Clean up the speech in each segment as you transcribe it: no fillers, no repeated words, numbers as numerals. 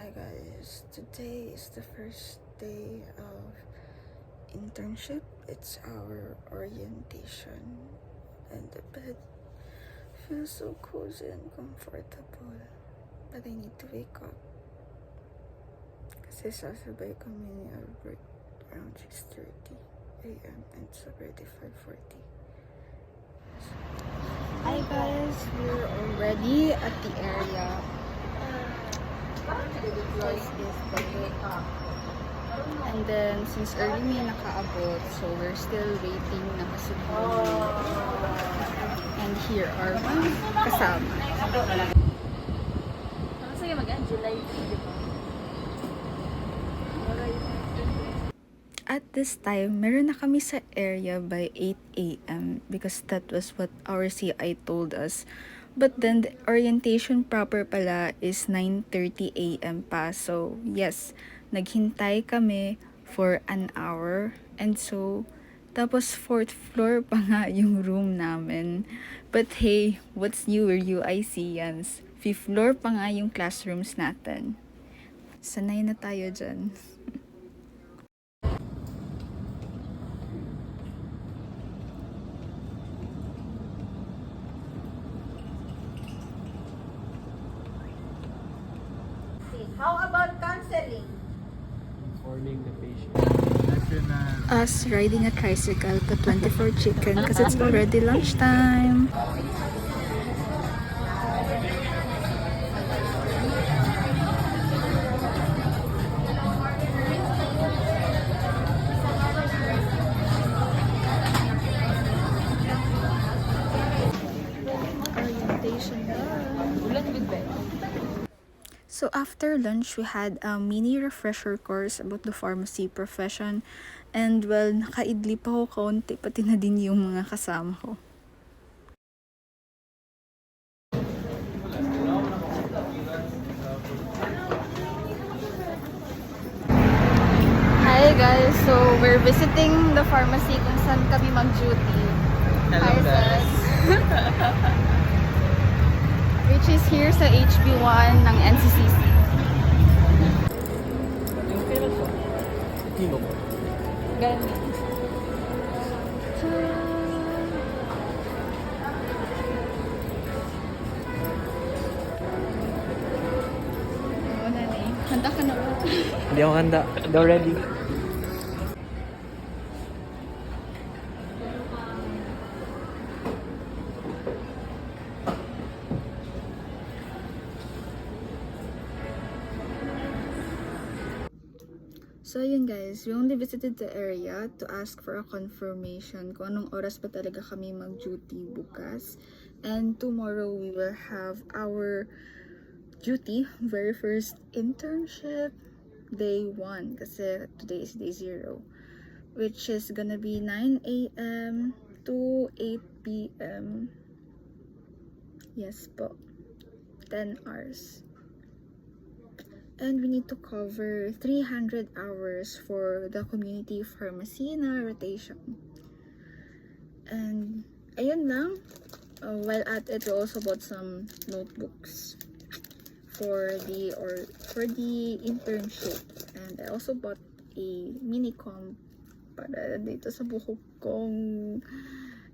Hi guys, today is the first day of internship. It's our orientation and the bed feels so cozy and comfortable. But I need to wake up kasi sasabay kami ni Albert around 6:30 a.m. and it's already 5:40. Hi guys, we're already at the area. This is the wake up. And then, since early may nakaabot, so we're still waiting na kasubong. And here are my kasama. Sige, mag-July. At this time, meron na kami sa area by 8 a.m. because that was what our CI told us. But then, the orientation proper pala is 9:30 a.m. pa. So, yes, naghintay kami for an hour. And so, tapos 4th floor pa nga yung room namin. But hey, what's new? We're UICians. 5th floor pa nga yung classrooms natin. Sanay na tayo dyan. How about counseling? Informing the patient. Us riding a tricycle to 24 Chicken because it's already lunchtime. Orientation done. So after lunch, we had a mini refresher course about the pharmacy profession. And well, nakaidli pa ako kaunti, pati na din yung mga kasama ko. Hi guys, so we're visiting the pharmacy kung saan kami mag-duty. Hi guys. Which is here sa HB1 ng NCCC. Ganun. Handa ka na ba? Hindi ako handa. They're ready. So yun guys, we only visited the area to ask for a confirmation kung anong oras ba talaga kami mag-duty bukas. And tomorrow we will have our duty, very first internship, day 1 kasi today is day 0, which is gonna be 9 a.m. to 8 p.m. Yes po, 10 hours. And we need to cover 300 hours for the community pharmacy na rotation. And ayun lang. While at it, we also bought some notebooks for the internship. And I also bought a mini comb para dito sa buhok kong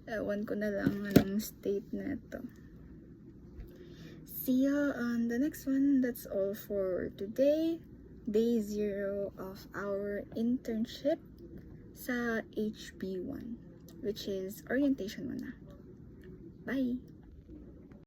ewan ko na lang anong state na ito. See ya on the next one. That's all for today. Day 0 of our internship sa HB1, which is orientation muna. Bye!